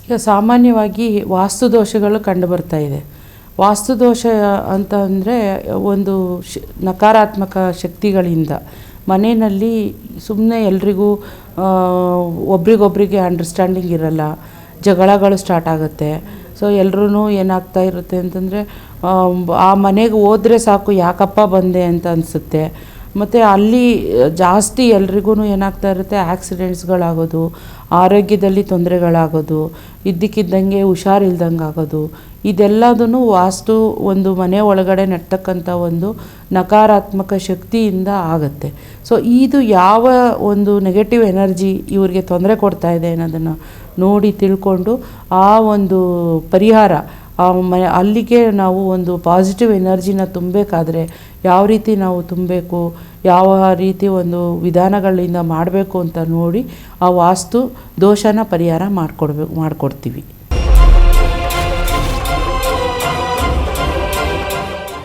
ಈಗ ಸಾಮಾನ್ಯವಾಗಿ ವಾಸ್ತು ದೋಷಗಳು ಕಂಡುಬರ್ತಾ ಇದೆ. ವಾಸ್ತು ದೋಷ ಅಂತ ಅಂದರೆ ಒಂದು ನಕಾರಾತ್ಮಕ ಶಕ್ತಿಗಳಿಂದ ಮನೆಯಲ್ಲಿ ಸುಮ್ಮನೆ ಎಲ್ರಿಗೂ ಒಬ್ರಿಗೊಬ್ರಿಗೆ ಅಂಡರ್ಸ್ಟ್ಯಾಂಡಿಂಗ್ ಇರಲ್ಲ, ಜಗಳಗಳು ಸ್ಟಾರ್ಟ್ ಆಗುತ್ತೆ. ಸೊ ಎಲ್ಲರೂ ಏನಾಗ್ತಾ ಇರುತ್ತೆ ಅಂತಂದರೆ ಆ ಮನೆಗೆ ಹೋದರೆ ಸಾಕು ಯಾಕಪ್ಪ ಬಂದೆ ಅಂತ ಅನಿಸುತ್ತೆ. ಮತ್ತು ಅಲ್ಲಿ ಜಾಸ್ತಿ ಎಲ್ರಿಗೂ ಏನಾಗ್ತಾ ಇರುತ್ತೆ, ಆಕ್ಸಿಡೆಂಟ್ಸ್ಗಳಾಗೋದು, ಆರೋಗ್ಯದಲ್ಲಿ ತೊಂದರೆಗಳಾಗೋದು, ಇದ್ದಕ್ಕಿದ್ದಂಗೆ ಹುಷಾರಿಲ್ದಂಗೆ ಆಗೋದು, ಇದೆಲ್ಲದೂ ವಾಸ್ತು ಒಂದು ಮನೆ ಒಳಗಡೆ ನೆಡ್ತಕ್ಕಂಥ ಒಂದು ನಕಾರಾತ್ಮಕ ಶಕ್ತಿಯಿಂದ ಆಗುತ್ತೆ. ಸೊ ಇದು ಯಾವ ಒಂದು ನೆಗೆಟಿವ್ ಎನರ್ಜಿ ಇವ್ರಿಗೆ ತೊಂದರೆ ಕೊಡ್ತಾ ಇದೆ ಅನ್ನೋದನ್ನು ನೋಡಿ ತಿಳ್ಕೊಂಡು ಆ ಒಂದು ಪರಿಹಾರ ಅಲ್ಲಿಗೆ ನಾವು ಒಂದು ಪಾಸಿಟಿವ್ ಎನರ್ಜಿನ ತುಂಬಬೇಕಾದ್ರೆ ಯಾವ ರೀತಿ ನಾವು ತುಂಬಬೇಕು, ಯಾವ ರೀತಿ ಒಂದು ವಿಧಾನಗಳಿಂದ ಮಾಡಬೇಕು ಅಂತ ನೋಡಿ ಆ ವಾಸ್ತು ದೋಷನ ಪರಿಹಾರ ಮಾಡಿಕೊಡ್ತೀವಿ.